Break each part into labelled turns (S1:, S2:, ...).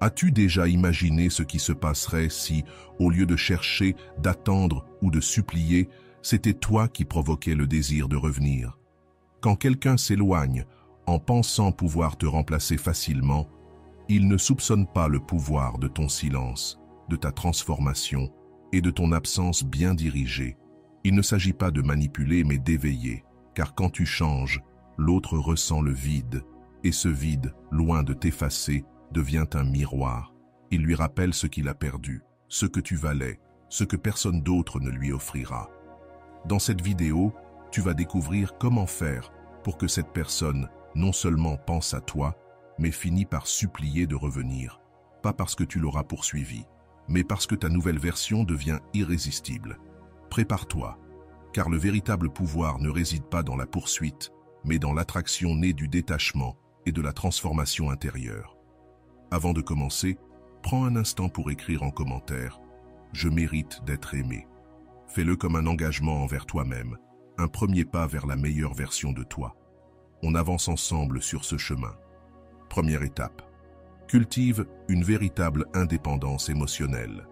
S1: As-tu déjà imaginé ce qui se passerait si, au lieu de chercher, d'attendre ou de supplier, c'était toi qui provoquais le désir de revenir? Quand quelqu'un s'éloigne, en pensant pouvoir te remplacer facilement, il ne soupçonne pas le pouvoir de ton silence, de ta transformation et de ton absence bien dirigée. Il ne s'agit pas de manipuler mais d'éveiller, car quand tu changes, l'autre ressent le vide, et ce vide, loin de t'effacer, devient un miroir. Il lui rappelle ce qu'il a perdu, ce que tu valais, ce que personne d'autre ne lui offrira. Dans cette vidéo, tu vas découvrir comment faire pour que cette personne non seulement pense à toi, mais finit par supplier de revenir, pas parce que tu l'auras poursuivi, mais parce que ta nouvelle version devient irrésistible. Prépare-toi, car le véritable pouvoir ne réside pas dans la poursuite, mais dans l'attraction née du détachement et de la transformation intérieure. Avant de commencer, prends un instant pour écrire en commentaire « Je mérite d'être aimé ». Fais-le comme un engagement envers toi-même, un premier pas vers la meilleure version de toi. On avance ensemble sur ce chemin. Première étape. Cultive une véritable indépendance émotionnelle.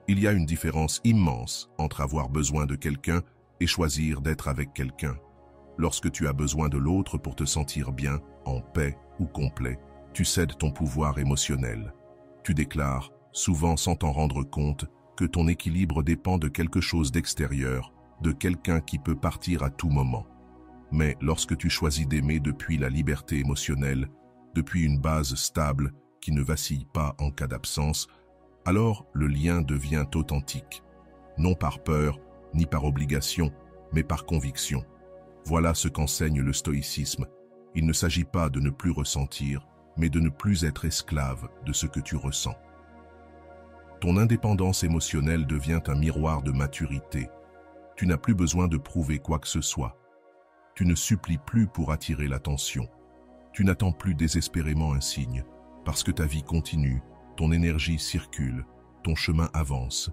S1: Il y a une différence immense entre avoir besoin de quelqu'un et choisir d'être avec quelqu'un. Lorsque tu as besoin de l'autre pour te sentir bien, en paix ou complet, tu cèdes ton pouvoir émotionnel. Tu déclares, souvent sans t'en rendre compte, que ton équilibre dépend de quelque chose d'extérieur, de quelqu'un qui peut partir à tout moment. Mais lorsque tu choisis d'aimer depuis la liberté émotionnelle, depuis une base stable qui ne vacille pas en cas d'absence, alors le lien devient authentique, non par peur ni par obligation, mais par conviction. Voilà ce qu'enseigne le stoïcisme. Il ne s'agit pas de ne plus ressentir, mais de ne plus être esclave de ce que tu ressens. Ton indépendance émotionnelle devient un miroir de maturité. Tu n'as plus besoin de prouver quoi que ce soit. Tu ne supplies plus pour attirer l'attention. Tu n'attends plus désespérément un signe, parce que ta vie continue, ton énergie circule, ton chemin avance,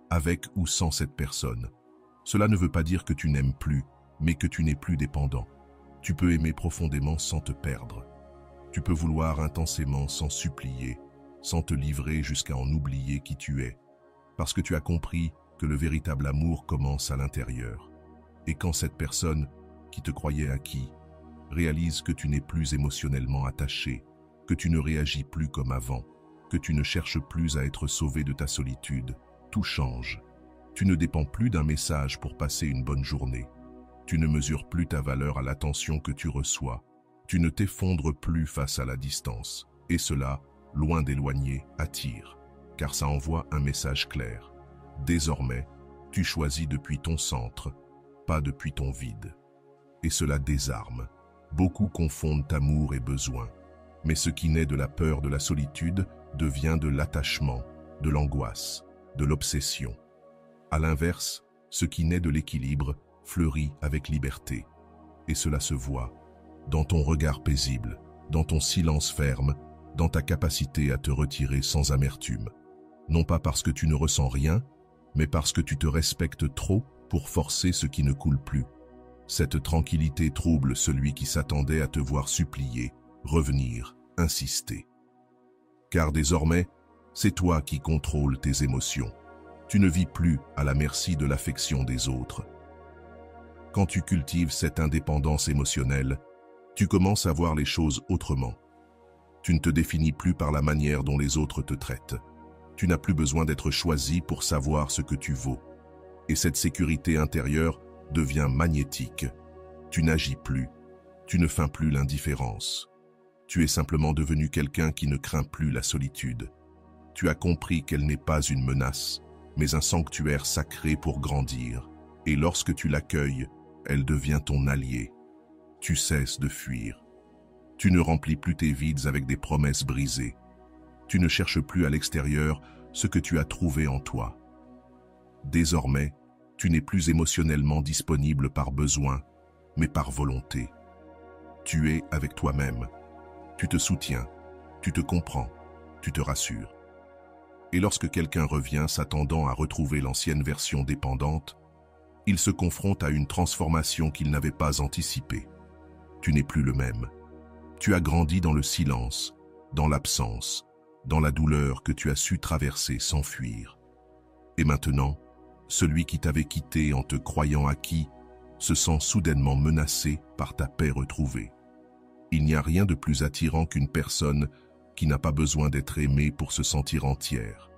S1: avec ou sans cette personne. Cela ne veut pas dire que tu n'aimes plus, mais que tu n'es plus dépendant. Tu peux aimer profondément sans te perdre. Tu peux vouloir intensément sans supplier, sans te livrer jusqu'à en oublier qui tu es, parce que tu as compris que le véritable amour commence à l'intérieur. Et quand cette personne, qui te croyait acquis, réalise que tu n'es plus émotionnellement attaché, que tu ne réagis plus comme avant, que tu ne cherches plus à être sauvé de ta solitude, tout change. Tu ne dépends plus d'un message pour passer une bonne journée. Tu ne mesures plus ta valeur à l'attention que tu reçois. Tu ne t'effondres plus face à la distance. Et cela, loin d'éloigner, attire, car ça envoie un message clair. Désormais, tu choisis depuis ton centre, pas depuis ton vide. Et cela désarme. Beaucoup confondent amour et besoin. Mais ce qui naît de la peur de la solitude devient de l'attachement, de l'angoisse, de l'obsession. À l'inverse, ce qui naît de l'équilibre fleurit avec liberté. Et cela se voit dans ton regard paisible, dans ton silence ferme, dans ta capacité à te retirer sans amertume. Non pas parce que tu ne ressens rien, mais parce que tu te respectes trop pour forcer ce qui ne coule plus. Cette tranquillité trouble celui qui s'attendait à te voir supplier, revenir, insister. Car désormais, c'est toi qui contrôles tes émotions. Tu ne vis plus à la merci de l'affection des autres. Quand tu cultives cette indépendance émotionnelle, tu commences à voir les choses autrement. Tu ne te définis plus par la manière dont les autres te traitent. Tu n'as plus besoin d'être choisi pour savoir ce que tu vaux. Et cette sécurité intérieure devient magnétique. Tu n'agis plus. Tu ne feins plus l'indifférence. Tu es simplement devenu quelqu'un qui ne craint plus la solitude. Tu as compris qu'elle n'est pas une menace, mais un sanctuaire sacré pour grandir. Et lorsque tu l'accueilles, elle devient ton allié. Tu cesses de fuir. Tu ne remplis plus tes vides avec des promesses brisées. Tu ne cherches plus à l'extérieur ce que tu as trouvé en toi. Désormais, tu n'es plus émotionnellement disponible par besoin, mais par volonté. Tu es avec toi-même. Tu te soutiens, tu te comprends, tu te rassures. Et lorsque quelqu'un revient s'attendant à retrouver l'ancienne version dépendante, il se confronte à une transformation qu'il n'avait pas anticipée. Tu n'es plus le même. Tu as grandi dans le silence, dans l'absence, dans la douleur que tu as su traverser sans fuir. Et maintenant, celui qui t'avait quitté en te croyant acquis se sent soudainement menacé par ta paix retrouvée. Il n'y a rien de plus attirant qu'une personne qui n'a pas besoin d'être aimée pour se sentir entière.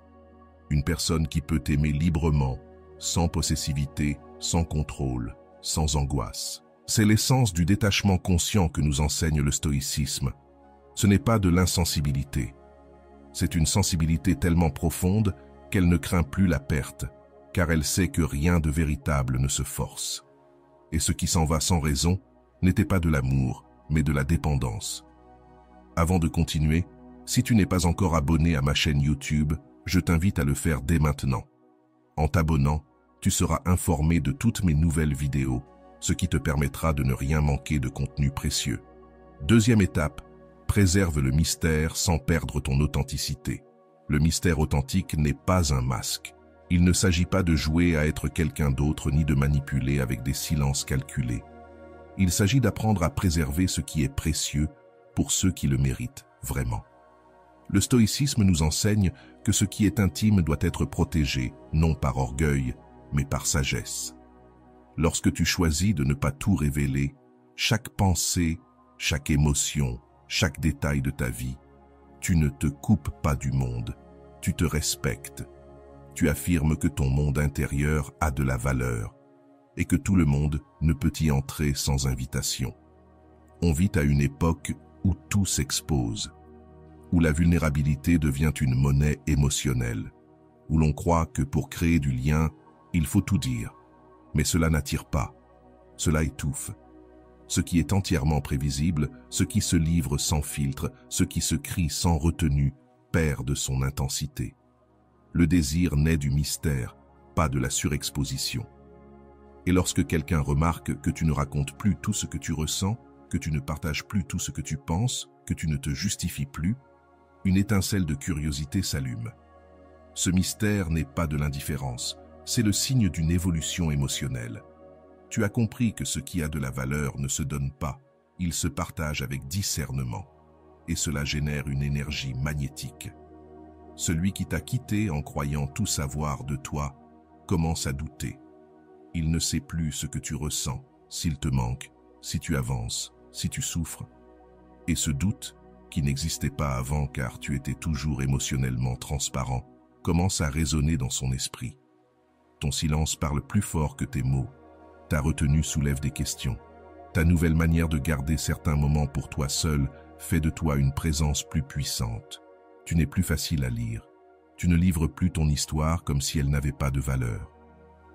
S1: Une personne qui peut t'aimer librement, sans possessivité, sans contrôle, sans angoisse. C'est l'essence du détachement conscient que nous enseigne le stoïcisme. Ce n'est pas de l'insensibilité. C'est une sensibilité tellement profonde qu'elle ne craint plus la perte, car elle sait que rien de véritable ne se force. Et ce qui s'en va sans raison n'était pas de l'amour, mais de la dépendance. Avant de continuer, si tu n'es pas encore abonné à ma chaîne YouTube, je t'invite à le faire dès maintenant. En t'abonnant, tu seras informé de toutes mes nouvelles vidéos, ce qui te permettra de ne rien manquer de contenu précieux. Deuxième étape, préserve le mystère sans perdre ton authenticité. Le mystère authentique n'est pas un masque. Il ne s'agit pas de jouer à être quelqu'un d'autre ni de manipuler avec des silences calculés. Il s'agit d'apprendre à préserver ce qui est précieux pour ceux qui le méritent vraiment. Le stoïcisme nous enseigne que ce qui est intime doit être protégé, non par orgueil, mais par sagesse. Lorsque tu choisis de ne pas tout révéler, chaque pensée, chaque émotion, chaque détail de ta vie, tu ne te coupes pas du monde, tu te respectes. Tu affirmes que ton monde intérieur a de la valeur et que tout le monde ne peut y entrer sans invitation. On vit à une époque où tout s'expose, où la vulnérabilité devient une monnaie émotionnelle, où l'on croit que pour créer du lien, il faut tout dire. Mais cela n'attire pas, cela étouffe. Ce qui est entièrement prévisible, ce qui se livre sans filtre, ce qui se crie sans retenue, perd de son intensité. Le désir naît du mystère, pas de la surexposition. Et lorsque quelqu'un remarque que tu ne racontes plus tout ce que tu ressens, que tu ne partages plus tout ce que tu penses, que tu ne te justifies plus, une étincelle de curiosité s'allume. Ce mystère n'est pas de l'indifférence, c'est le signe d'une évolution émotionnelle. Tu as compris que ce qui a de la valeur ne se donne pas, il se partage avec discernement. Et cela génère une énergie magnétique. Celui qui t'a quitté en croyant tout savoir de toi commence à douter. Il ne sait plus ce que tu ressens, s'il te manque, si tu avances, si tu souffres. Et ce doute, qui n'existait pas avant car tu étais toujours émotionnellement transparent, commence à résonner dans son esprit. Ton silence parle plus fort que tes mots. Ta retenue soulève des questions. Ta nouvelle manière de garder certains moments pour toi seul fait de toi une présence plus puissante. Tu n'es plus facile à lire. Tu ne livres plus ton histoire comme si elle n'avait pas de valeur.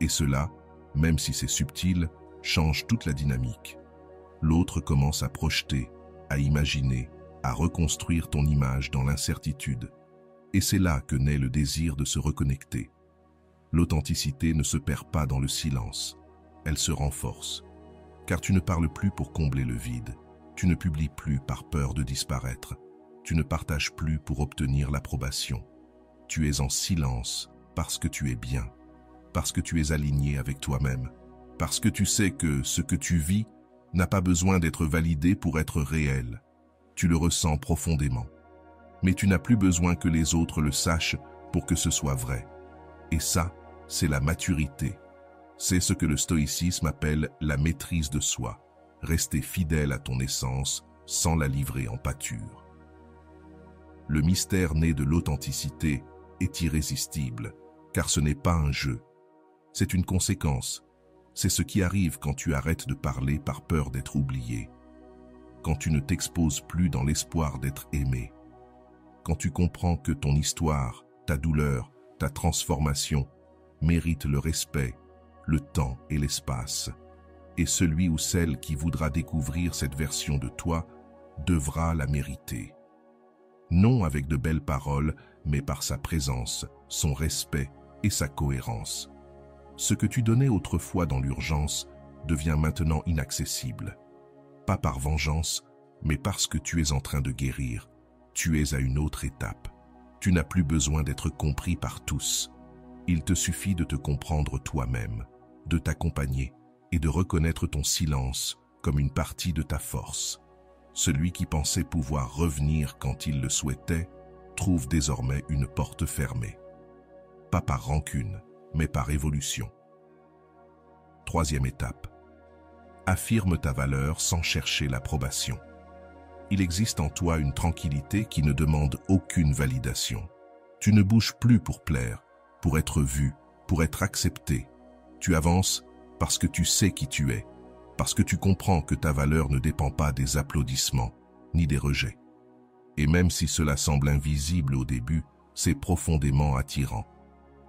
S1: Et cela, même si c'est subtil, change toute la dynamique. L'autre commence à projeter, à imaginer, à reconstruire ton image dans l'incertitude. Et c'est là que naît le désir de se reconnecter. L'authenticité ne se perd pas dans le silence. Elle se renforce. Car tu ne parles plus pour combler le vide. Tu ne publies plus par peur de disparaître. Tu ne partages plus pour obtenir l'approbation. Tu es en silence parce que tu es bien, parce que tu es aligné avec toi-même, parce que tu sais que ce que tu vis n'a pas besoin d'être validé pour être réel. Tu le ressens profondément. Mais tu n'as plus besoin que les autres le sachent pour que ce soit vrai. Et ça, c'est la maturité. C'est ce que le stoïcisme appelle la maîtrise de soi. Rester fidèle à ton essence sans la livrer en pâture. Le mystère né de l'authenticité est irrésistible, car ce n'est pas un jeu. C'est une conséquence. C'est ce qui arrive quand tu arrêtes de parler par peur d'être oublié. Quand tu ne t'exposes plus dans l'espoir d'être aimé. Quand tu comprends que ton histoire, ta douleur, ta transformation méritent le respect, le temps et l'espace. Et celui ou celle qui voudra découvrir cette version de toi devra la mériter. Non avec de belles paroles, mais par sa présence, son respect et sa cohérence. Ce que tu donnais autrefois dans l'urgence devient maintenant inaccessible. Pas par vengeance, mais parce que tu es en train de guérir. Tu es à une autre étape. Tu n'as plus besoin d'être compris par tous. Il te suffit de te comprendre toi-même, de t'accompagner et de reconnaître ton silence comme une partie de ta force. Celui qui pensait pouvoir revenir quand il le souhaitait trouve désormais une porte fermée. Pas par rancune, mais par évolution. Troisième étape. Affirme ta valeur sans chercher l'approbation. Il existe en toi une tranquillité qui ne demande aucune validation. Tu ne bouges plus pour plaire, pour être vu, pour être accepté. Tu avances parce que tu sais qui tu es, parce que tu comprends que ta valeur ne dépend pas des applaudissements, ni des rejets. Et même si cela semble invisible au début, c'est profondément attirant.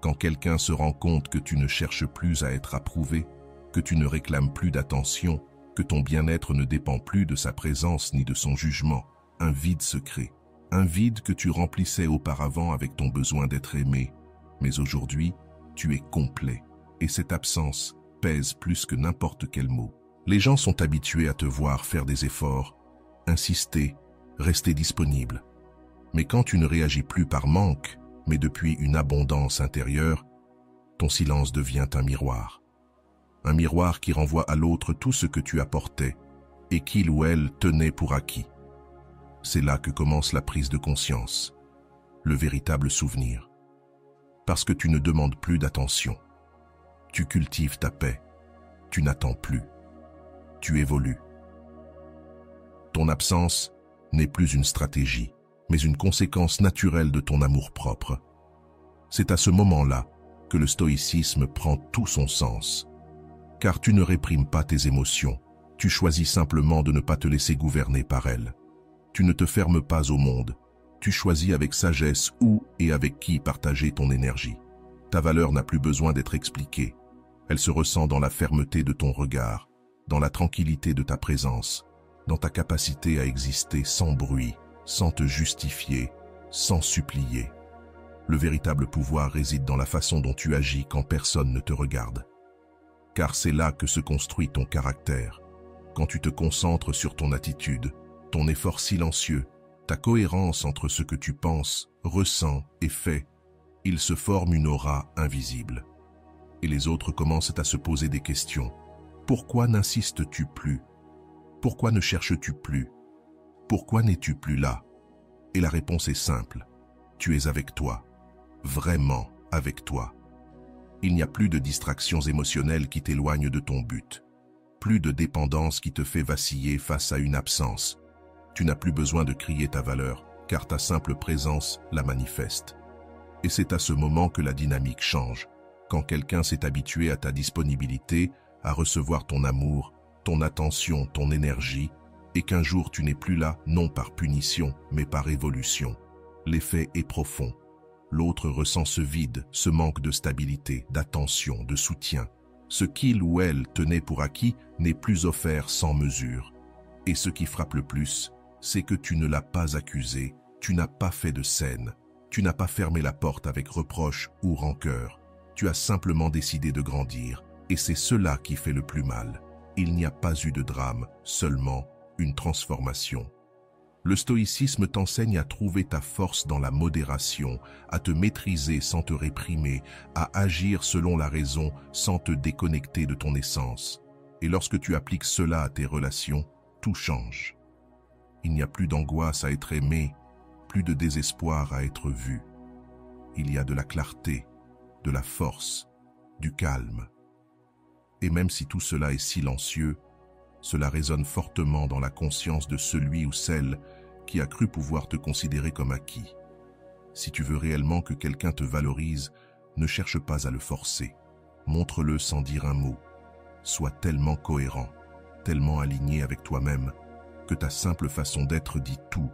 S1: Quand quelqu'un se rend compte que tu ne cherches plus à être approuvé, que tu ne réclames plus d'attention, que ton bien-être ne dépend plus de sa présence ni de son jugement, un vide se crée. Un vide que tu remplissais auparavant avec ton besoin d'être aimé. Mais aujourd'hui, tu es complet. Et cette absence pèse plus que n'importe quel mot. Les gens sont habitués à te voir faire des efforts, insister, rester disponible. Mais quand tu ne réagis plus par manque, mais depuis une abondance intérieure, ton silence devient un miroir. Un miroir qui renvoie à l'autre tout ce que tu apportais et qu'il ou elle tenait pour acquis. C'est là que commence la prise de conscience, le véritable souvenir. Parce que tu ne demandes plus d'attention. Tu cultives ta paix. Tu n'attends plus. Tu évolues. Ton absence n'est plus une stratégie, mais une conséquence naturelle de ton amour-propre. C'est à ce moment-là que le stoïcisme prend tout son sens. Car tu ne réprimes pas tes émotions, tu choisis simplement de ne pas te laisser gouverner par elles. Tu ne te fermes pas au monde, tu choisis avec sagesse où et avec qui partager ton énergie. Ta valeur n'a plus besoin d'être expliquée. Elle se ressent dans la fermeté de ton regard, dans la tranquillité de ta présence, dans ta capacité à exister sans bruit, sans te justifier, sans supplier. Le véritable pouvoir réside dans la façon dont tu agis quand personne ne te regarde. Car c'est là que se construit ton caractère, quand tu te concentres sur ton attitude, ton effort silencieux, ta cohérence entre ce que tu penses, ressens et fais, il se forme une aura invisible. Et les autres commencent à se poser des questions. Pourquoi n'insistes-tu plus? Pourquoi ne cherches-tu plus? Pourquoi n'es-tu plus là? Et la réponse est simple. Tu es avec toi. Vraiment avec toi. Il n'y a plus de distractions émotionnelles qui t'éloignent de ton but. Plus de dépendance qui te fait vaciller face à une absence. Tu n'as plus besoin de crier ta valeur, car ta simple présence la manifeste. Et c'est à ce moment que la dynamique change, quand quelqu'un s'est habitué à ta disponibilité, à recevoir ton amour, ton attention, ton énergie, et qu'un jour tu n'es plus là, non par punition, mais par évolution. L'effet est profond. L'autre ressent ce vide, ce manque de stabilité, d'attention, de soutien. Ce qu'il ou elle tenait pour acquis n'est plus offert sans mesure. Et ce qui frappe le plus, c'est que tu ne l'as pas accusé, tu n'as pas fait de scène, tu n'as pas fermé la porte avec reproche ou rancœur, tu as simplement décidé de grandir, et c'est cela qui fait le plus mal. Il n'y a pas eu de drame, seulement une transformation. Le stoïcisme t'enseigne à trouver ta force dans la modération, à te maîtriser sans te réprimer, à agir selon la raison sans te déconnecter de ton essence. Et lorsque tu appliques cela à tes relations, tout change. Il n'y a plus d'angoisse à être aimé, plus de désespoir à être vu. Il y a de la clarté, de la force, du calme. Et même si tout cela est silencieux, cela résonne fortement dans la conscience de celui ou celle qui a cru pouvoir te considérer comme acquis. Si tu veux réellement que quelqu'un te valorise, ne cherche pas à le forcer. Montre-le sans dire un mot. Sois tellement cohérent, tellement aligné avec toi-même, que ta simple façon d'être dit tout,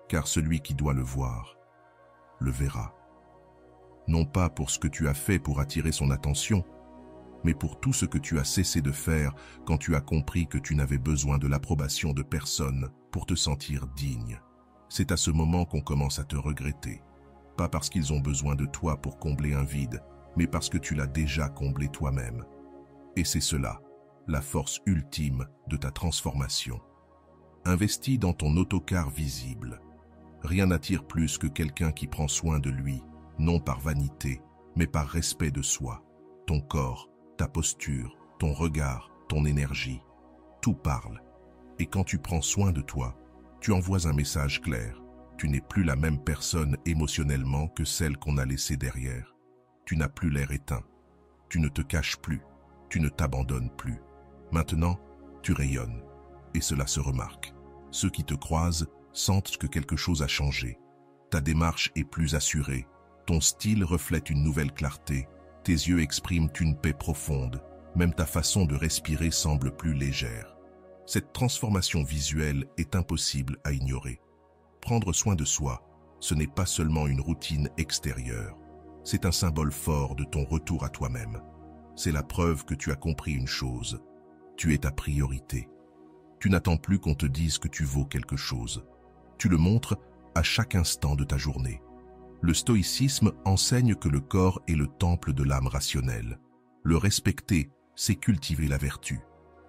S1: car celui qui doit le voir, le verra. Non pas pour ce que tu as fait pour attirer son attention, mais pour tout ce que tu as cessé de faire quand tu as compris que tu n'avais besoin de l'approbation de personne pour te sentir digne. C'est à ce moment qu'on commence à te regretter. Pas parce qu'ils ont besoin de toi pour combler un vide, mais parce que tu l'as déjà comblé toi-même. Et c'est cela, la force ultime de ta transformation. Investis dans ton autocar visible. Rien n'attire plus que quelqu'un qui prend soin de lui, non par vanité, mais par respect de soi. Ton corps, ta posture, ton regard, ton énergie, tout parle. Et quand tu prends soin de toi, tu envoies un message clair. Tu n'es plus la même personne émotionnellement que celle qu'on a laissée derrière. Tu n'as plus l'air éteint. Tu ne te caches plus. Tu ne t'abandonnes plus. Maintenant, tu rayonnes. Et cela se remarque. Ceux qui te croisent sentent que quelque chose a changé. Ta démarche est plus assurée. Ton style reflète une nouvelle clarté. Tes yeux expriment une paix profonde. Même ta façon de respirer semble plus légère. Cette transformation visuelle est impossible à ignorer. Prendre soin de soi, ce n'est pas seulement une routine extérieure. C'est un symbole fort de ton retour à toi-même. C'est la preuve que tu as compris une chose. Tu es ta priorité. Tu n'attends plus qu'on te dise que tu vaux quelque chose. Tu le montres à chaque instant de ta journée. Le stoïcisme enseigne que le corps est le temple de l'âme rationnelle. Le respecter, c'est cultiver la vertu.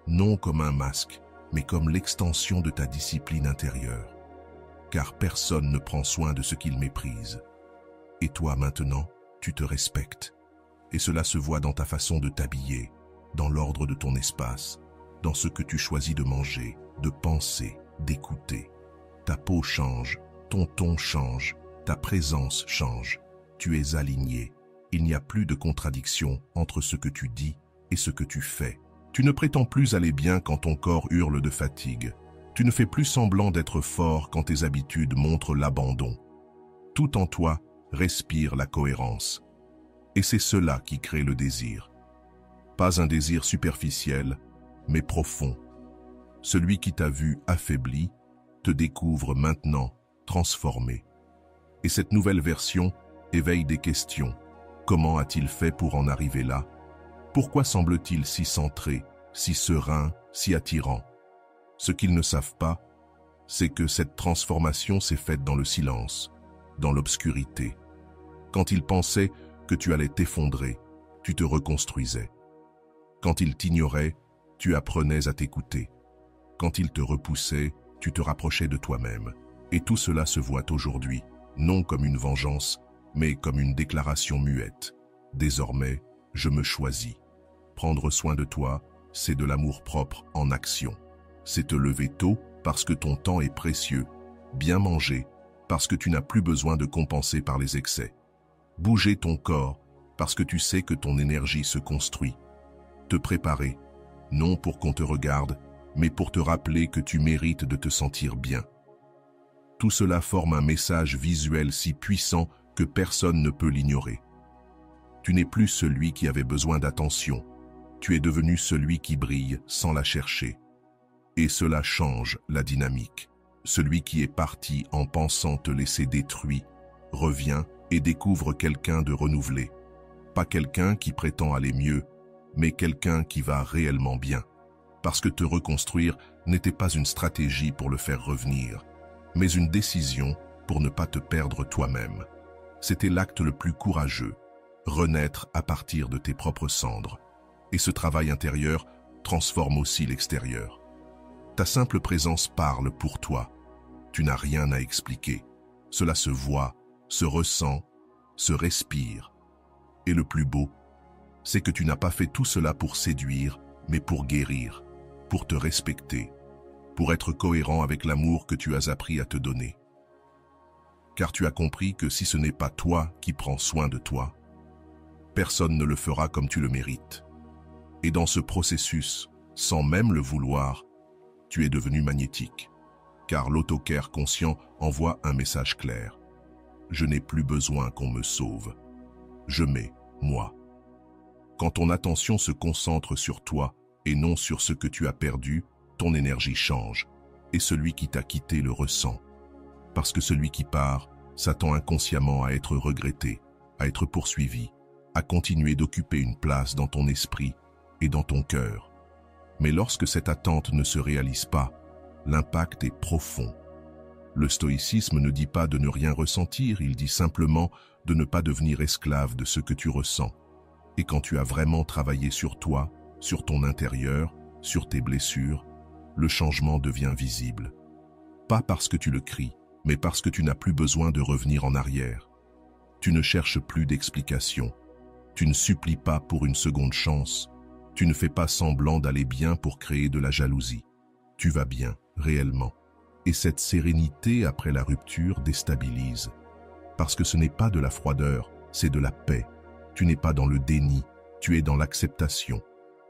S1: Non comme un masque, mais comme l'extension de ta discipline intérieure. Car personne ne prend soin de ce qu'il méprise. Et toi maintenant, tu te respectes. Et cela se voit dans ta façon de t'habiller, dans l'ordre de ton espace, dans ce que tu choisis de manger, de penser, d'écouter. Ta peau change, ton ton change, ta présence change. Tu es aligné. Il n'y a plus de contradiction entre ce que tu dis et ce que tu fais. Tu ne prétends plus aller bien quand ton corps hurle de fatigue. Tu ne fais plus semblant d'être fort quand tes habitudes montrent l'abandon. Tout en toi respire la cohérence. Et c'est cela qui crée le désir. Pas un désir superficiel, mais profond. Celui qui t'a vu affaibli te découvre maintenant transformé. Et cette nouvelle version éveille des questions. Comment a-t-il fait pour en arriver là? Pourquoi semble-t-il si centré, si serein, si attirant? Ce qu'ils ne savent pas, c'est que cette transformation s'est faite dans le silence, dans l'obscurité. Quand ils pensaient que tu allais t'effondrer, tu te reconstruisais. Quand ils t'ignoraient, tu apprenais à t'écouter. Quand ils te repoussaient, tu te rapprochais de toi-même. Et tout cela se voit aujourd'hui, non comme une vengeance, mais comme une déclaration muette. Désormais, je me choisis. Prendre soin de toi, c'est de l'amour-propre en action. C'est te lever tôt parce que ton temps est précieux, bien manger parce que tu n'as plus besoin de compenser par les excès. Bouger ton corps parce que tu sais que ton énergie se construit. Te préparer, non pour qu'on te regarde, mais pour te rappeler que tu mérites de te sentir bien. Tout cela forme un message visuel si puissant que personne ne peut l'ignorer. Tu n'es plus celui qui avait besoin d'attention. Tu es devenu celui qui brille sans la chercher. Et cela change la dynamique. Celui qui est parti en pensant te laisser détruit, revient et découvre quelqu'un de renouvelé. Pas quelqu'un qui prétend aller mieux, mais quelqu'un qui va réellement bien. Parce que te reconstruire n'était pas une stratégie pour le faire revenir, mais une décision pour ne pas te perdre toi-même. C'était l'acte le plus courageux, renaître à partir de tes propres cendres. Et ce travail intérieur transforme aussi l'extérieur. Ta simple présence parle pour toi. Tu n'as rien à expliquer. Cela se voit, se ressent, se respire. Et le plus beau, c'est que tu n'as pas fait tout cela pour séduire, mais pour guérir, pour te respecter, pour être cohérent avec l'amour que tu as appris à te donner. Car tu as compris que si ce n'est pas toi qui prends soin de toi, personne ne le fera comme tu le mérites. Et dans ce processus, sans même le vouloir, tu es devenu magnétique. Car l'autocare conscient envoie un message clair. Je n'ai plus besoin qu'on me sauve. Je m'ai, moi. Quand ton attention se concentre sur toi et non sur ce que tu as perdu, ton énergie change. Et celui qui t'a quitté le ressent. Parce que celui qui part s'attend inconsciemment à être regretté, à être poursuivi, à continuer d'occuper une place dans ton esprit et dans ton cœur. Mais lorsque cette attente ne se réalise pas, l'impact est profond. Le stoïcisme ne dit pas de ne rien ressentir, il dit simplement de ne pas devenir esclave de ce que tu ressens. Et quand tu as vraiment travaillé sur toi, sur ton intérieur, sur tes blessures, le changement devient visible. Pas parce que tu le cries, mais parce que tu n'as plus besoin de revenir en arrière. Tu ne cherches plus d'explications. Tu ne supplies pas pour une seconde chance. Tu ne fais pas semblant d'aller bien pour créer de la jalousie. Tu vas bien, réellement. Et cette sérénité après la rupture déstabilise. Parce que ce n'est pas de la froideur, c'est de la paix. Tu n'es pas dans le déni, tu es dans l'acceptation.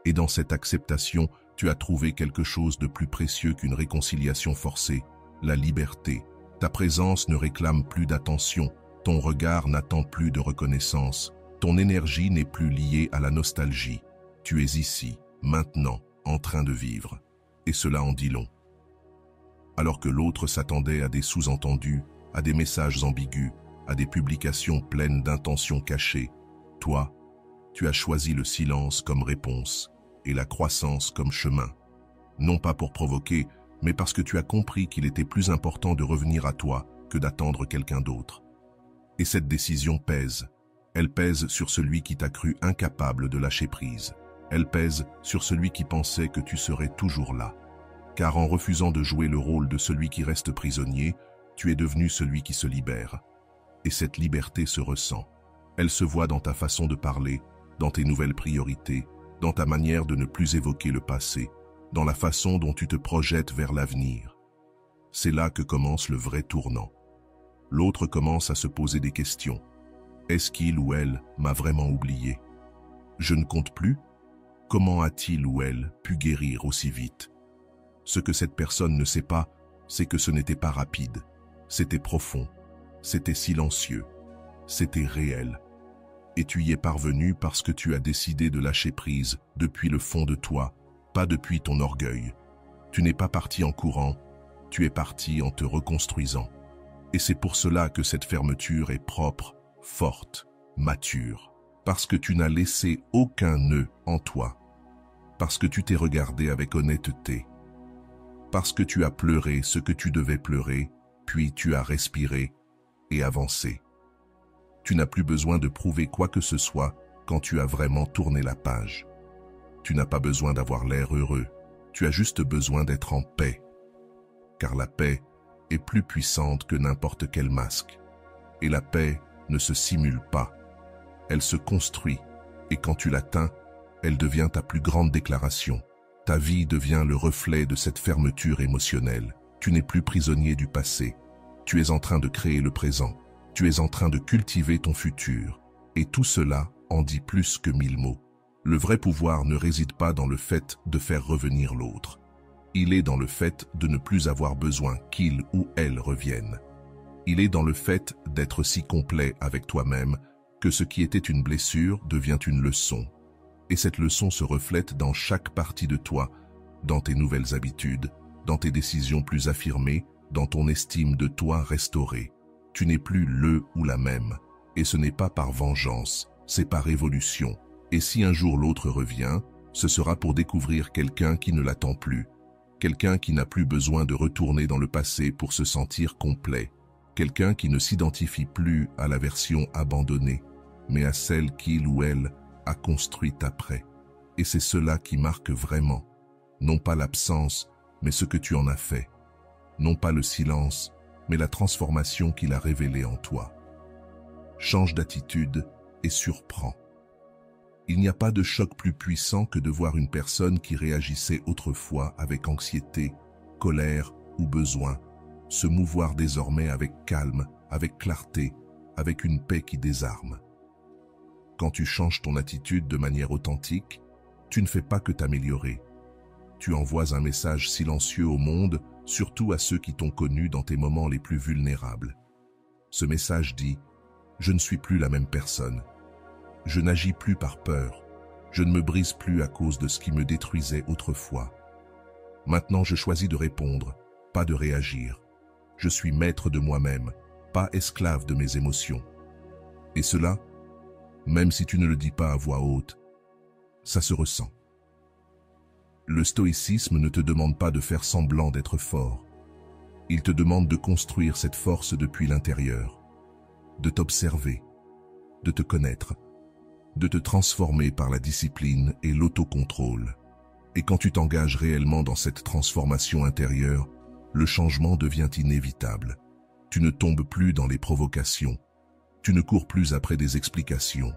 S1: Et dans cette acceptation, tu as trouvé quelque chose de plus précieux qu'une réconciliation forcée, la liberté. Ta présence ne réclame plus d'attention, ton regard n'attend plus de reconnaissance, ton énergie n'est plus liée à la nostalgie. Tu es ici, maintenant, en train de vivre. Et cela en dit long. Alors que l'autre s'attendait à des sous-entendus, à des messages ambigus, à des publications pleines d'intentions cachées, toi, tu as choisi le silence comme réponse et la croissance comme chemin. Non pas pour provoquer, mais parce que tu as compris qu'il était plus important de revenir à toi que d'attendre quelqu'un d'autre. Et cette décision pèse. Elle pèse sur celui qui t'a cru incapable de lâcher prise. Elle pèse sur celui qui pensait que tu serais toujours là. Car en refusant de jouer le rôle de celui qui reste prisonnier, tu es devenu celui qui se libère. Et cette liberté se ressent. Elle se voit dans ta façon de parler, dans tes nouvelles priorités, dans ta manière de ne plus évoquer le passé, dans la façon dont tu te projettes vers l'avenir. C'est là que commence le vrai tournant. L'autre commence à se poser des questions. Est-ce qu'il ou elle m'a vraiment oublié? Je ne compte plus? Comment a-t-il ou elle pu guérir aussi vite? Ce que cette personne ne sait pas, c'est que ce n'était pas rapide, c'était profond, c'était silencieux, c'était réel. Et tu y es parvenu parce que tu as décidé de lâcher prise depuis le fond de toi, pas depuis ton orgueil. Tu n'es pas parti en courant, tu es parti en te reconstruisant. Et c'est pour cela que cette fermeture est propre, forte, mature. Parce que tu n'as laissé aucun nœud en toi. Parce que tu t'es regardé avec honnêteté. Parce que tu as pleuré ce que tu devais pleurer, puis tu as respiré et avancé. Tu n'as plus besoin de prouver quoi que ce soit quand tu as vraiment tourné la page. Tu n'as pas besoin d'avoir l'air heureux, tu as juste besoin d'être en paix. Car la paix est plus puissante que n'importe quel masque. Et la paix ne se simule pas, elle se construit, et quand tu l'atteins, elle devient ta plus grande déclaration. Ta vie devient le reflet de cette fermeture émotionnelle. Tu n'es plus prisonnier du passé. Tu es en train de créer le présent. Tu es en train de cultiver ton futur. Et tout cela en dit plus que 1000 mots. Le vrai pouvoir ne réside pas dans le fait de faire revenir l'autre. Il est dans le fait de ne plus avoir besoin qu'il ou elle revienne. Il est dans le fait d'être si complet avec toi-même que ce qui était une blessure devient une leçon. Et cette leçon se reflète dans chaque partie de toi, dans tes nouvelles habitudes, dans tes décisions plus affirmées, dans ton estime de toi restaurée. Tu n'es plus le ou la même, et ce n'est pas par vengeance, c'est par évolution. Et si un jour l'autre revient, ce sera pour découvrir quelqu'un qui ne l'attend plus, quelqu'un qui n'a plus besoin de retourner dans le passé pour se sentir complet, quelqu'un qui ne s'identifie plus à la version abandonnée, mais à celle qu'il ou elle a construite après. Et c'est cela qui marque vraiment, non pas l'absence, mais ce que tu en as fait, non pas le silence, mais la transformation qu'il a révélée en toi. Change d'attitude et surprends. Il n'y a pas de choc plus puissant que de voir une personne qui réagissait autrefois avec anxiété, colère ou besoin, se mouvoir désormais avec calme, avec clarté, avec une paix qui désarme. Quand tu changes ton attitude de manière authentique, tu ne fais pas que t'améliorer. Tu envoies un message silencieux au monde, surtout à ceux qui t'ont connu dans tes moments les plus vulnérables. Ce message dit « Je ne suis plus la même personne. Je n'agis plus par peur. Je ne me brise plus à cause de ce qui me détruisait autrefois. Maintenant, je choisis de répondre, pas de réagir. Je suis maître de moi-même, pas esclave de mes émotions. Et cela, même si tu ne le dis pas à voix haute, ça se ressent. Le stoïcisme ne te demande pas de faire semblant d'être fort. Il te demande de construire cette force depuis l'intérieur, de t'observer, de te connaître, de te transformer par la discipline et l'autocontrôle. Et quand tu t'engages réellement dans cette transformation intérieure, le changement devient inévitable. Tu ne tombes plus dans les provocations. Tu ne cours plus après des explications.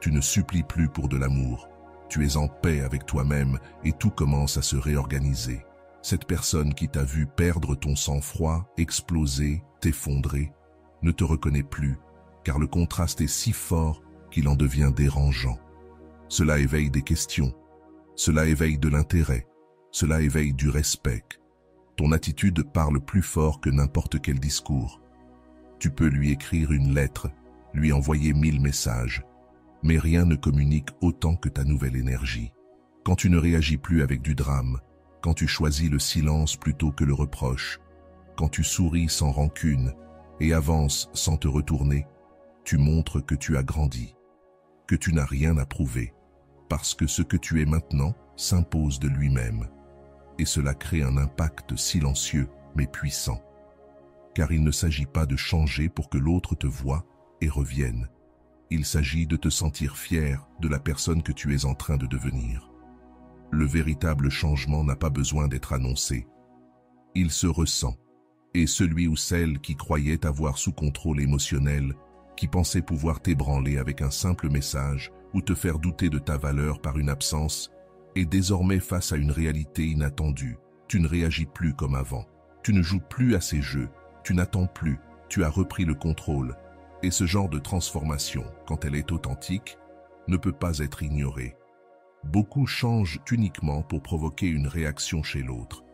S1: Tu ne supplies plus pour de l'amour. Tu es en paix avec toi-même et tout commence à se réorganiser. Cette personne qui t'a vu perdre ton sang-froid, exploser, t'effondrer, ne te reconnaît plus, car le contraste est si fort qu'il en devient dérangeant. Cela éveille des questions, cela éveille de l'intérêt, cela éveille du respect. Ton attitude parle plus fort que n'importe quel discours. Tu peux lui écrire une lettre, lui envoyer 1000 messages, mais rien ne communique autant que ta nouvelle énergie. Quand tu ne réagis plus avec du drame, quand tu choisis le silence plutôt que le reproche, quand tu souris sans rancune et avances sans te retourner, tu montres que tu as grandi, que tu n'as rien à prouver, parce que ce que tu es maintenant s'impose de lui-même. Et cela crée un impact silencieux mais puissant. Car il ne s'agit pas de changer pour que l'autre te voie et revienne. Il s'agit de te sentir fier de la personne que tu es en train de devenir. Le véritable changement n'a pas besoin d'être annoncé. Il se ressent. Et celui ou celle qui croyait avoir sous contrôle émotionnel, qui pensait pouvoir t'ébranler avec un simple message ou te faire douter de ta valeur par une absence, est désormais face à une réalité inattendue. Tu ne réagis plus comme avant. Tu ne joues plus à ces jeux. Tu n'attends plus. Tu as repris le contrôle. Et ce genre de transformation, quand elle est authentique, ne peut pas être ignorée. Beaucoup changent uniquement pour provoquer une réaction chez l'autre.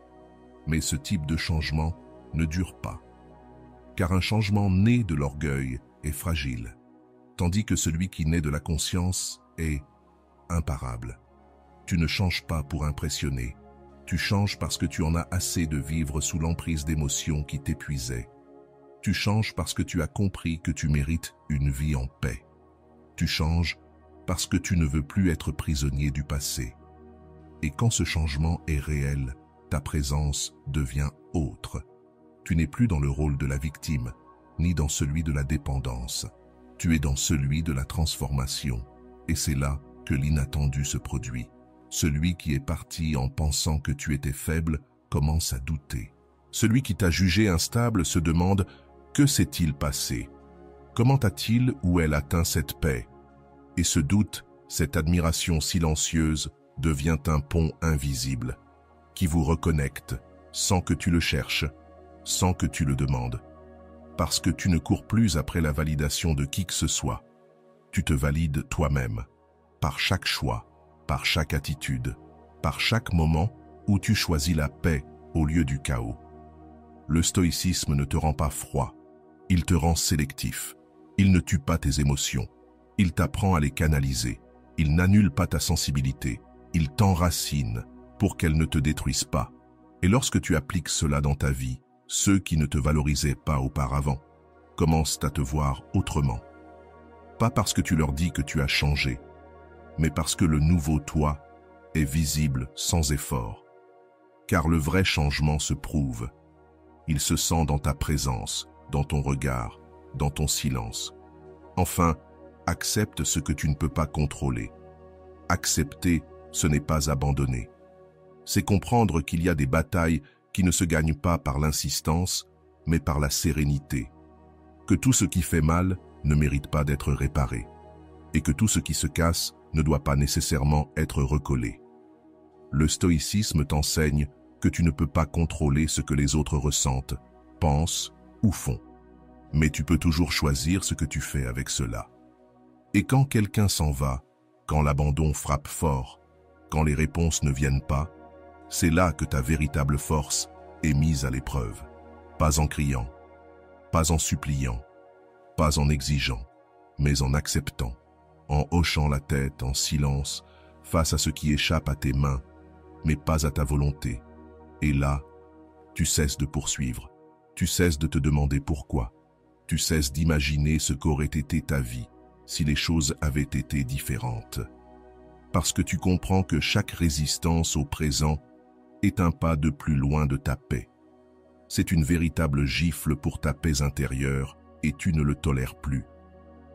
S1: Mais ce type de changement ne dure pas. Car un changement né de l'orgueil est fragile, tandis que celui qui naît de la conscience est imparable. Tu ne changes pas pour impressionner, tu changes parce que tu en as assez de vivre sous l'emprise d'émotions qui t'épuisaient. Tu changes parce que tu as compris que tu mérites une vie en paix. Tu changes parce que tu ne veux plus être prisonnier du passé. Et quand ce changement est réel, ta présence devient autre. Tu n'es plus dans le rôle de la victime, ni dans celui de la dépendance. Tu es dans celui de la transformation. Et c'est là que l'inattendu se produit. Celui qui est parti en pensant que tu étais faible commence à douter. Celui qui t'a jugé instable se demande « Que s'est-il passé? Comment a-t-il ou elle atteint cette paix ?» Et ce doute, cette admiration silencieuse, devient un pont invisible qui vous reconnecte sans que tu le cherches, sans que tu le demandes. Parce que tu ne cours plus après la validation de qui que ce soit. Tu te valides toi-même, par chaque choix, par chaque attitude, par chaque moment où tu choisis la paix au lieu du chaos. Le stoïcisme ne te rend pas froid, il te rend sélectif. Il ne tue pas tes émotions, il t'apprend à les canaliser. Il n'annule pas ta sensibilité, il t'enracine pour qu'elle ne te détruise pas. Et lorsque tu appliques cela dans ta vie, ceux qui ne te valorisaient pas auparavant commencent à te voir autrement. Pas parce que tu leur dis que tu as changé, mais parce que le nouveau toi est visible sans effort. Car le vrai changement se prouve. Il se sent dans ta présence, dans ton regard, dans ton silence. Enfin, accepte ce que tu ne peux pas contrôler. Accepter, ce n'est pas abandonner. C'est comprendre qu'il y a des batailles qui ne se gagnent pas par l'insistance, mais par la sérénité. Que tout ce qui fait mal ne mérite pas d'être réparé. Et que tout ce qui se casse ne doit pas nécessairement être recollé. Le stoïcisme t'enseigne que tu ne peux pas contrôler ce que les autres ressentent, pensent ou font. Mais tu peux toujours choisir ce que tu fais avec cela. Et quand quelqu'un s'en va, quand l'abandon frappe fort, quand les réponses ne viennent pas, c'est là que ta véritable force est mise à l'épreuve. Pas en criant, pas en suppliant, pas en exigeant, mais en acceptant, en hochant la tête en silence face à ce qui échappe à tes mains, mais pas à ta volonté. Et là, tu cesses de poursuivre, tu cesses de te demander pourquoi, tu cesses d'imaginer ce qu'aurait été ta vie si les choses avaient été différentes. Parce que tu comprends que chaque résistance au présent est un pas de plus loin de ta paix. C'est une véritable gifle pour ta paix intérieure et tu ne le tolères plus.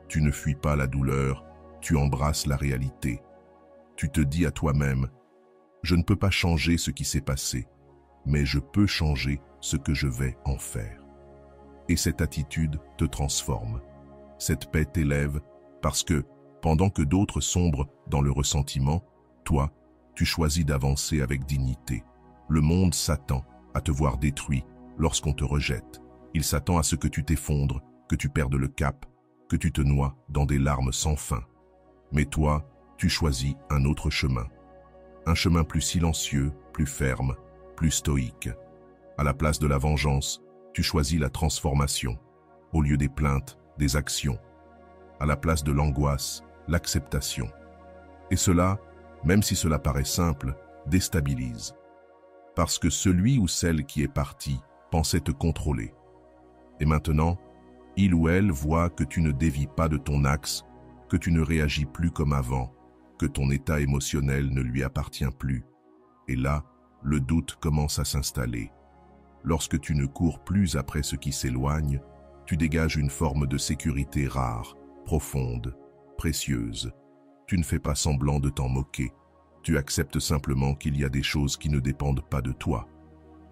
S1: Tu ne fuis pas la douleur, tu embrasses la réalité. Tu te dis à toi-même, je ne peux pas changer ce qui s'est passé, mais je peux changer ce que je vais en faire. Et cette attitude te transforme. Cette paix t'élève parce que, pendant que d'autres sombrent dans le ressentiment, toi, tu choisis d'avancer avec dignité, Le monde s'attend à te voir détruit lorsqu'on te rejette. Il s'attend à ce que tu t'effondres, que tu perdes le cap, que tu te noies dans des larmes sans fin. Mais toi, tu choisis un autre chemin. Un chemin plus silencieux, plus ferme, plus stoïque. À la place de la vengeance, tu choisis la transformation. Au lieu des plaintes, des actions. À la place de l'angoisse, l'acceptation. Et cela, même si cela paraît simple, déstabilise. Parce que celui ou celle qui est parti pensait te contrôler. Et maintenant, il ou elle voit que tu ne dévies pas de ton axe, que tu ne réagis plus comme avant, que ton état émotionnel ne lui appartient plus. Et là, le doute commence à s'installer. Lorsque tu ne cours plus après ce qui s'éloigne, tu dégages une forme de sécurité rare, profonde, précieuse. Tu ne fais pas semblant de t'en moquer. Tu acceptes simplement qu'il y a des choses qui ne dépendent pas de toi.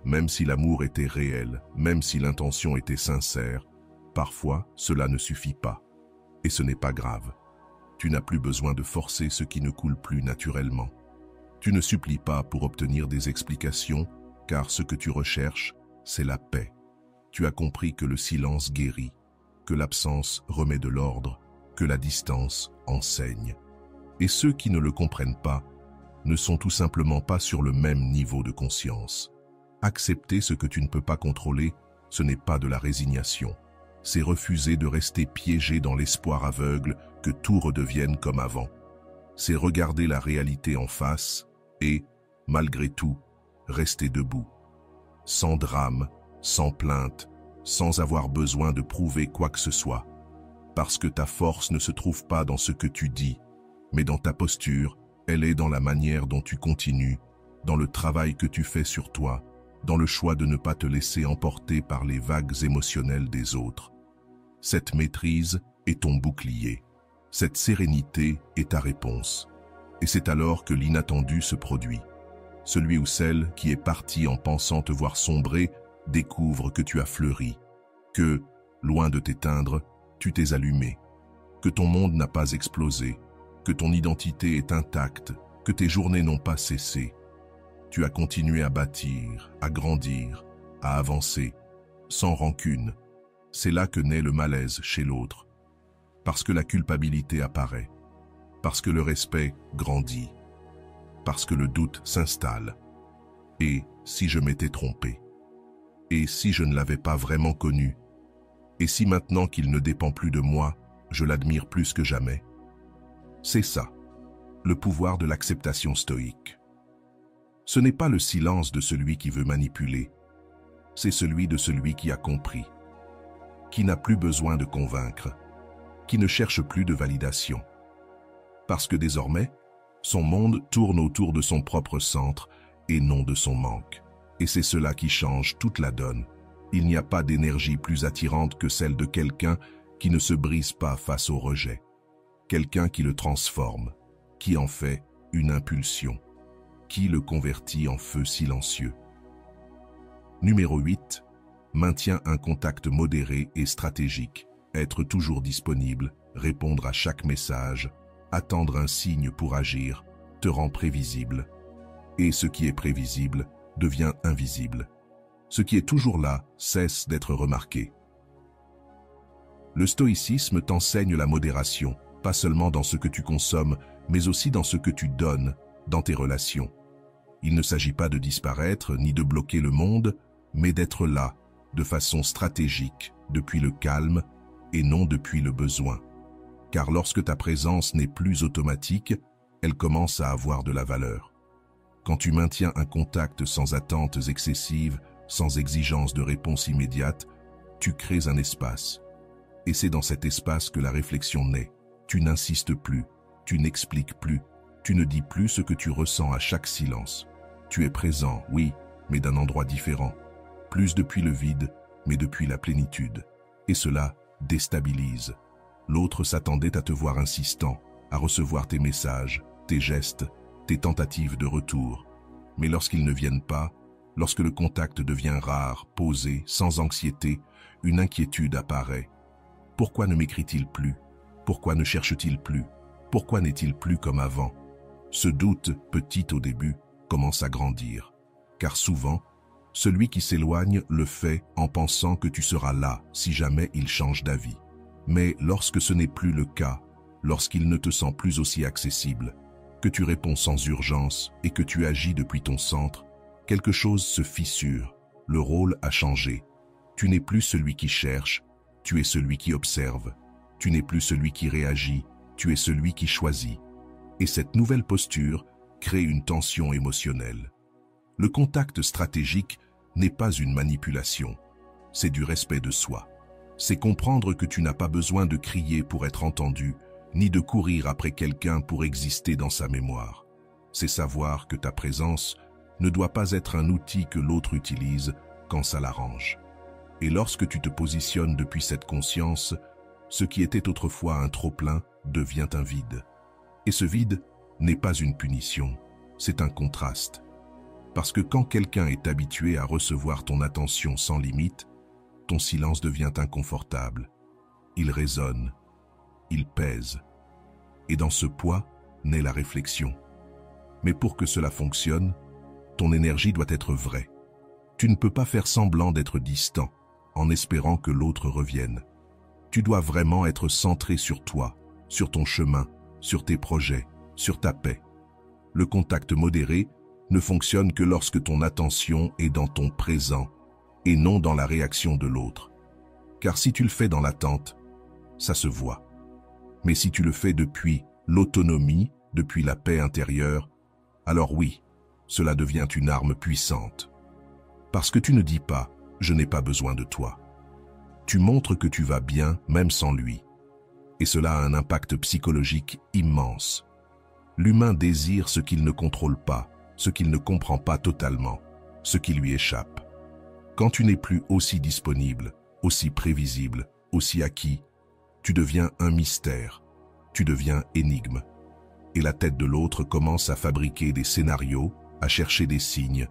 S1: Même si l'amour était réel, même si l'intention était sincère, parfois cela ne suffit pas. Et ce n'est pas grave. Tu n'as plus besoin de forcer ce qui ne coule plus naturellement. Tu ne supplies pas pour obtenir des explications, car ce que tu recherches, c'est la paix. Tu as compris que le silence guérit, que l'absence remet de l'ordre, que la distance enseigne. Et ceux qui ne le comprennent pas ne sont tout simplement pas sur le même niveau de conscience. Accepter ce que tu ne peux pas contrôler, ce n'est pas de la résignation. C'est refuser de rester piégé dans l'espoir aveugle que tout redevienne comme avant. C'est regarder la réalité en face et, malgré tout, rester debout. Sans drame, sans plainte, sans avoir besoin de prouver quoi que ce soit. Parce que ta force ne se trouve pas dans ce que tu dis, mais dans ta posture, elle est dans la manière dont tu continues, dans le travail que tu fais sur toi, dans le choix de ne pas te laisser emporter par les vagues émotionnelles des autres. Cette maîtrise est ton bouclier. Cette sérénité est ta réponse. Et c'est alors que l'inattendu se produit. Celui ou celle qui est parti en pensant te voir sombrer découvre que tu as fleuri, que, loin de t'éteindre, tu t'es allumé, que ton monde n'a pas explosé, que ton identité est intacte, que tes journées n'ont pas cessé. Tu as continué à bâtir, à grandir, à avancer, sans rancune. C'est là que naît le malaise chez l'autre. Parce que la culpabilité apparaît, parce que le respect grandit, parce que le doute s'installe. Et si je m'étais trompé? Et si je ne l'avais pas vraiment connu? Et si maintenant qu'il ne dépend plus de moi, je l'admire plus que jamais? C'est ça, le pouvoir de l'acceptation stoïque. Ce n'est pas le silence de celui qui veut manipuler, c'est celui de celui qui a compris, qui n'a plus besoin de convaincre, qui ne cherche plus de validation. Parce que désormais, son monde tourne autour de son propre centre et non de son manque. Et c'est cela qui change toute la donne. Il n'y a pas d'énergie plus attirante que celle de quelqu'un qui ne se brise pas face au rejet. Quelqu'un qui le transforme, qui en fait une impulsion, qui le convertit en feu silencieux. Numéro 8. Maintiens un contact modéré et stratégique. Être toujours disponible, répondre à chaque message, attendre un signe pour agir, te rend prévisible. Et ce qui est prévisible devient invisible. Ce qui est toujours là cesse d'être remarqué. Le stoïcisme t'enseigne la modération, pas seulement dans ce que tu consommes, mais aussi dans ce que tu donnes, dans tes relations. Il ne s'agit pas de disparaître ni de bloquer le monde, mais d'être là, de façon stratégique, depuis le calme et non depuis le besoin. Car lorsque ta présence n'est plus automatique, elle commence à avoir de la valeur. Quand tu maintiens un contact sans attentes excessives, sans exigence de réponse immédiate, tu crées un espace. Et c'est dans cet espace que la réflexion naît. Tu n'insistes plus, tu n'expliques plus, tu ne dis plus ce que tu ressens à chaque silence. Tu es présent, oui, mais d'un endroit différent. Plus depuis le vide, mais depuis la plénitude. Et cela déstabilise. L'autre s'attendait à te voir insistant, à recevoir tes messages, tes gestes, tes tentatives de retour. Mais lorsqu'ils ne viennent pas, lorsque le contact devient rare, posé, sans anxiété, une inquiétude apparaît. Pourquoi ne m'écrit-il plus? Pourquoi ne cherche-t-il plus? Pourquoi n'est-il plus comme avant? Ce doute, petit au début, commence à grandir. car souvent, celui qui s'éloigne le fait en pensant que tu seras là si jamais il change d'avis. Mais lorsque ce n'est plus le cas, lorsqu'il ne te sent plus aussi accessible, que tu réponds sans urgence et que tu agis depuis ton centre, quelque chose se fissure, le rôle a changé. Tu n'es plus celui qui cherche, tu es celui qui observe. Tu n'es plus celui qui réagit, tu es celui qui choisit. Et cette nouvelle posture crée une tension émotionnelle. Le contact stratégique n'est pas une manipulation, c'est du respect de soi. C'est comprendre que tu n'as pas besoin de crier pour être entendu, ni de courir après quelqu'un pour exister dans sa mémoire. C'est savoir que ta présence ne doit pas être un outil que l'autre utilise quand ça l'arrange. Et lorsque tu te positionnes depuis cette conscience, ce qui était autrefois un trop-plein devient un vide. Et ce vide n'est pas une punition, c'est un contraste. Parce que quand quelqu'un est habitué à recevoir ton attention sans limite, ton silence devient inconfortable. Il résonne, il pèse. Et dans ce poids naît la réflexion. Mais pour que cela fonctionne, ton énergie doit être vraie. Tu ne peux pas faire semblant d'être distant, en espérant que l'autre revienne. Tu dois vraiment être centré sur toi, sur ton chemin, sur tes projets, sur ta paix. Le contact modéré ne fonctionne que lorsque ton attention est dans ton présent et non dans la réaction de l'autre. Car si tu le fais dans l'attente, ça se voit. Mais si tu le fais depuis l'autonomie, depuis la paix intérieure, alors oui, cela devient une arme puissante. Parce que tu ne dis pas « je n'ai pas besoin de toi ». Tu montres que tu vas bien même sans lui. Et cela a un impact psychologique immense. L'humain désire ce qu'il ne contrôle pas, ce qu'il ne comprend pas totalement, ce qui lui échappe. Quand tu n'es plus aussi disponible, aussi prévisible, aussi acquis, tu deviens un mystère, tu deviens énigme. Et la tête de l'autre commence à fabriquer des scénarios, à chercher des signes,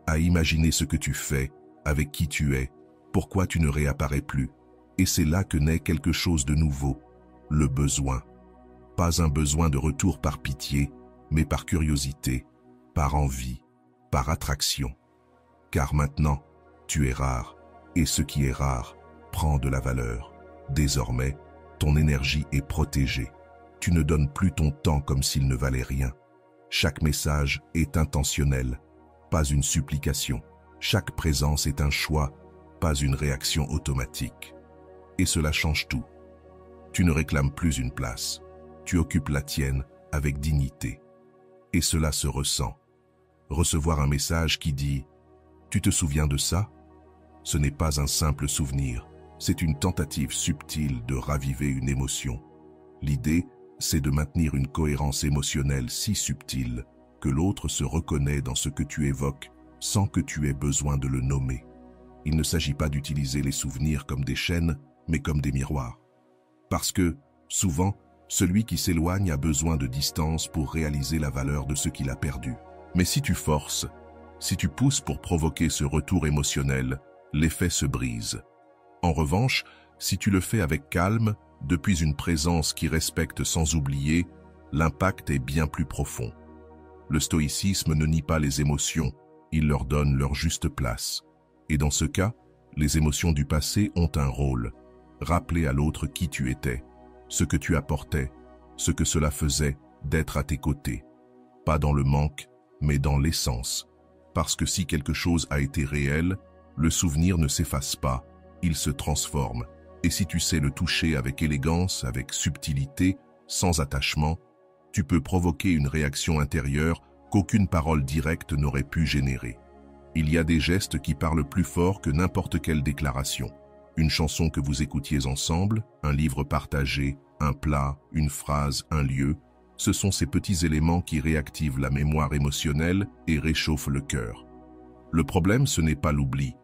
S1: à imaginer ce que tu fais, avec qui tu es, pourquoi tu ne réapparais plus. Et c'est là que naît quelque chose de nouveau, le besoin. Pas un besoin de retour par pitié, mais par curiosité, par envie, par attraction. Car maintenant, tu es rare, et ce qui est rare prend de la valeur. Désormais, ton énergie est protégée. Tu ne donnes plus ton temps comme s'il ne valait rien. Chaque message est intentionnel, pas une supplication. Chaque présence est un choix, pas une réaction automatique. Et cela change tout. Tu ne réclames plus une place. Tu occupes la tienne avec dignité. Et cela se ressent. Recevoir un message qui dit « Tu te souviens de ça ?» Ce n'est pas un simple souvenir, c'est une tentative subtile de raviver une émotion. L'idée, c'est de maintenir une cohérence émotionnelle si subtile que l'autre se reconnaît dans ce que tu évoques sans que tu aies besoin de le nommer. Il ne s'agit pas d'utiliser les souvenirs comme des chaînes, mais comme des miroirs. Parce que, souvent, celui qui s'éloigne a besoin de distance pour réaliser la valeur de ce qu'il a perdu. Mais si tu forces, si tu pousses pour provoquer ce retour émotionnel, l'effet se brise. En revanche, si tu le fais avec calme, depuis une présence qui respecte sans oublier, l'impact est bien plus profond. Le stoïcisme ne nie pas les émotions, il leur donne leur juste place. Et dans ce cas, les émotions du passé ont un rôle. Rappeler à l'autre qui tu étais, ce que tu apportais, ce que cela faisait d'être à tes côtés. Pas dans le manque, mais dans l'essence. Parce que si quelque chose a été réel, le souvenir ne s'efface pas, il se transforme. Et si tu sais le toucher avec élégance, avec subtilité, sans attachement, tu peux provoquer une réaction intérieure qu'aucune parole directe n'aurait pu générer. Il y a des gestes qui parlent plus fort que n'importe quelle déclaration. Une chanson que vous écoutiez ensemble, un livre partagé, un plat, une phrase, un lieu, ce sont ces petits éléments qui réactivent la mémoire émotionnelle et réchauffent le cœur. Le problème, ce n'est pas l'oubli,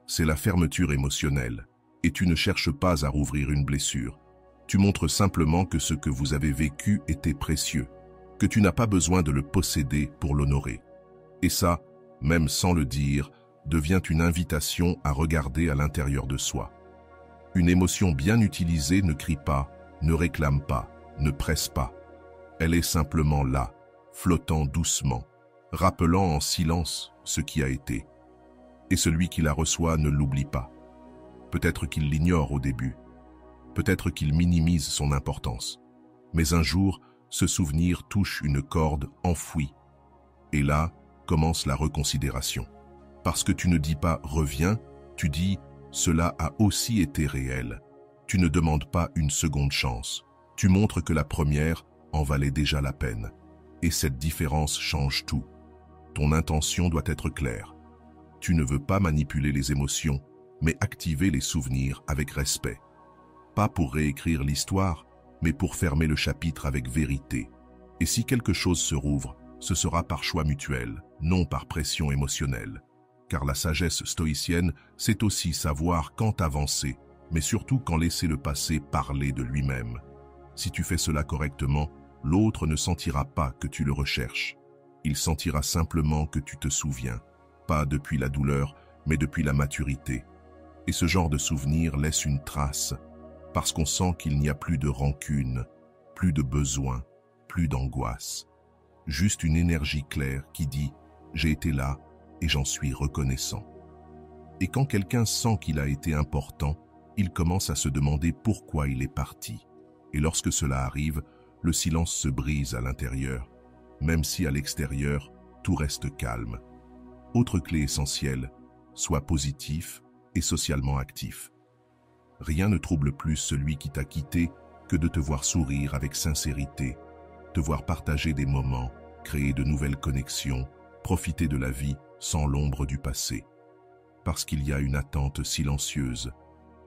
S1: c'est la fermeture émotionnelle. Et tu ne cherches pas à rouvrir une blessure. Tu montres simplement que ce que vous avez vécu était précieux, que tu n'as pas besoin de le posséder pour l'honorer. Et ça, même sans le dire, devient une invitation à regarder à l'intérieur de soi. Une émotion bien utilisée ne crie pas, ne réclame pas, ne presse pas. Elle est simplement là, flottant doucement, rappelant en silence ce qui a été. Et celui qui la reçoit ne l'oublie pas. Peut-être qu'il l'ignore au début, peut-être qu'il minimise son importance, mais un jour, ce souvenir touche une corde enfouie. Et là, commence la reconsidération. Parce que tu ne dis pas « reviens », tu dis « cela a aussi été réel ». Tu ne demandes pas une seconde chance. Tu montres que la première en valait déjà la peine. Et cette différence change tout. Ton intention doit être claire. Tu ne veux pas manipuler les émotions, mais activer les souvenirs avec respect. Pas pour réécrire l'histoire, mais pour fermer le chapitre avec vérité. Et si quelque chose se rouvre, ce sera par choix mutuel, non par pression émotionnelle. Car la sagesse stoïcienne, c'est aussi savoir quand avancer, mais surtout quand laisser le passé parler de lui-même. Si tu fais cela correctement, l'autre ne sentira pas que tu le recherches. Il sentira simplement que tu te souviens, pas depuis la douleur, mais depuis la maturité. Et ce genre de souvenir laisse une trace, parce qu'on sent qu'il n'y a plus de rancune, plus de besoin, plus d'angoisse. Juste une énergie claire qui dit « j'ai été là et j'en suis reconnaissant ». Et quand quelqu'un sent qu'il a été important, il commence à se demander pourquoi il est parti. Et lorsque cela arrive, le silence se brise à l'intérieur, même si à l'extérieur, tout reste calme. Autre clé essentielle, sois positif et socialement actif. Rien ne trouble plus celui qui t'a quitté que de te voir sourire avec sincérité, te voir partager des moments, créer de nouvelles connexions, profiter de la vie sans l'ombre du passé. Parce qu'il y a une attente silencieuse,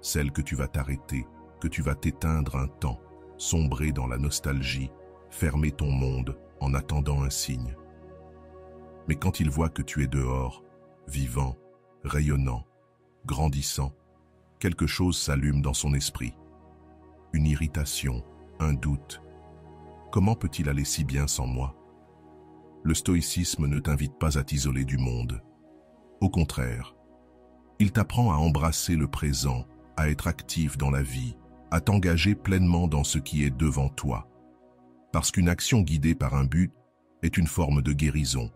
S1: celle que tu vas t'arrêter, que tu vas t'éteindre un temps, sombrer dans la nostalgie, fermer ton monde en attendant un signe. Mais quand il voit que tu es dehors, vivant, rayonnant, grandissant, quelque chose s'allume dans son esprit. Une irritation, un doute. Comment peut-il aller si bien sans moi? Le stoïcisme ne t'invite pas à t'isoler du monde. Au contraire, il t'apprend à embrasser le présent, à être actif dans la vie, à t'engager pleinement dans ce qui est devant toi. Parce qu'une action guidée par un but est une forme de guérison.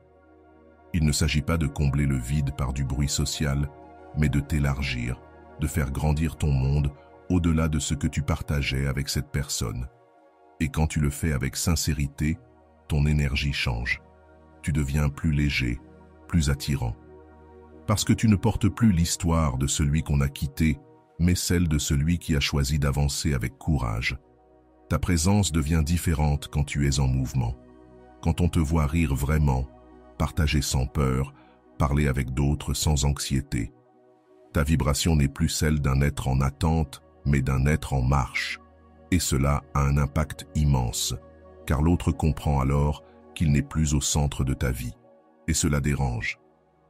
S1: Il ne s'agit pas de combler le vide par du bruit social, mais de t'élargir, de faire grandir ton monde au-delà de ce que tu partageais avec cette personne. Et quand tu le fais avec sincérité, ton énergie change. Tu deviens plus léger, plus attirant. Parce que tu ne portes plus l'histoire de celui qu'on a quitté, mais celle de celui qui a choisi d'avancer avec courage. Ta présence devient différente quand tu es en mouvement. Quand on te voit rire vraiment, partager sans peur, parler avec d'autres sans anxiété. Ta vibration n'est plus celle d'un être en attente, mais d'un être en marche. Et cela a un impact immense, car l'autre comprend alors qu'il n'est plus au centre de ta vie. Et cela dérange.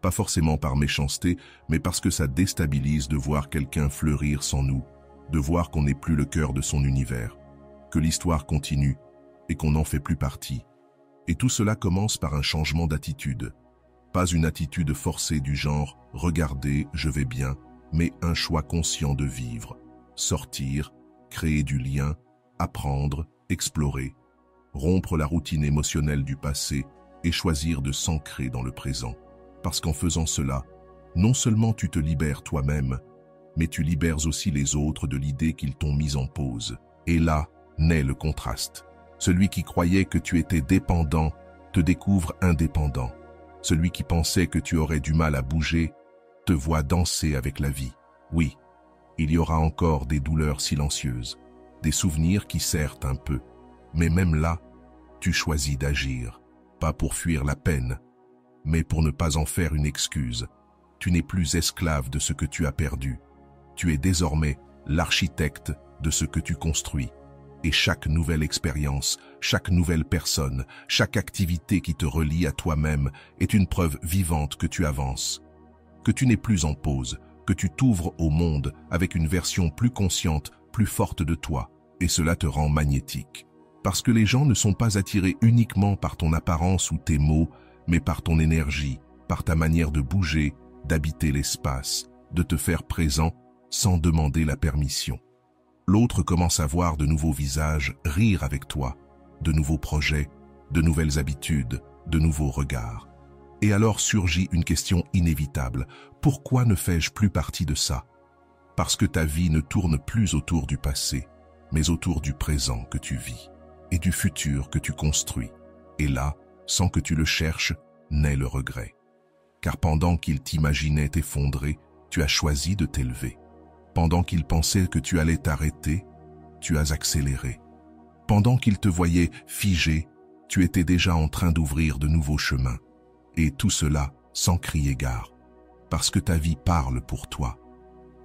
S1: Pas forcément par méchanceté, mais parce que ça déstabilise de voir quelqu'un fleurir sans nous, de voir qu'on n'est plus le cœur de son univers, que l'histoire continue et qu'on n'en fait plus partie. Et tout cela commence par un changement d'attitude. Pas une attitude forcée du genre « regardez, je vais bien », mais un choix conscient de vivre, sortir, créer du lien, apprendre, explorer, rompre la routine émotionnelle du passé et choisir de s'ancrer dans le présent. Parce qu'en faisant cela, non seulement tu te libères toi-même, mais tu libères aussi les autres de l'idée qu'ils t'ont mise en pause. Et là naît le contraste. Celui qui croyait que tu étais dépendant te découvre indépendant. Celui qui pensait que tu aurais du mal à bouger te voit danser avec la vie. Oui, il y aura encore des douleurs silencieuses, des souvenirs qui serrent un peu. Mais même là, tu choisis d'agir, pas pour fuir la peine, mais pour ne pas en faire une excuse. Tu n'es plus esclave de ce que tu as perdu. Tu es désormais l'architecte de ce que tu construis. Et chaque nouvelle expérience, chaque nouvelle personne, chaque activité qui te relie à toi-même est une preuve vivante que tu avances, que tu n'es plus en pause, que tu t'ouvres au monde avec une version plus consciente, plus forte de toi, et cela te rend magnétique. Parce que les gens ne sont pas attirés uniquement par ton apparence ou tes mots, mais par ton énergie, par ta manière de bouger, d'habiter l'espace, de te faire présent sans demander la permission. L'autre commence à voir de nouveaux visages rire avec toi, de nouveaux projets, de nouvelles habitudes, de nouveaux regards. Et alors surgit une question inévitable. Pourquoi ne fais-je plus partie de ça? Parce que ta vie ne tourne plus autour du passé, mais autour du présent que tu vis et du futur que tu construis. Et là, sans que tu le cherches, naît le regret. Car pendant qu'il t'imaginait t'effondrer, tu as choisi de t'élever. Pendant qu'il pensait que tu allais t'arrêter, tu as accéléré. Pendant qu'il te voyait figé, tu étais déjà en train d'ouvrir de nouveaux chemins. Et tout cela sans crier gare, parce que ta vie parle pour toi.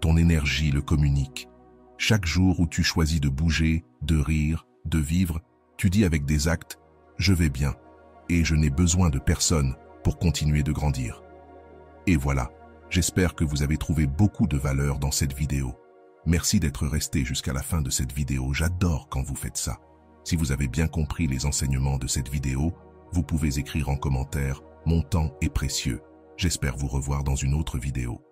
S1: Ton énergie le communique. Chaque jour où tu choisis de bouger, de rire, de vivre, tu dis avec des actes « Je vais bien et je n'ai besoin de personne pour continuer de grandir ». Et voilà, j'espère que vous avez trouvé beaucoup de valeur dans cette vidéo. Merci d'être resté jusqu'à la fin de cette vidéo, j'adore quand vous faites ça. Si vous avez bien compris les enseignements de cette vidéo, vous pouvez écrire en commentaire « Mon temps est précieux ». J'espère vous revoir dans une autre vidéo.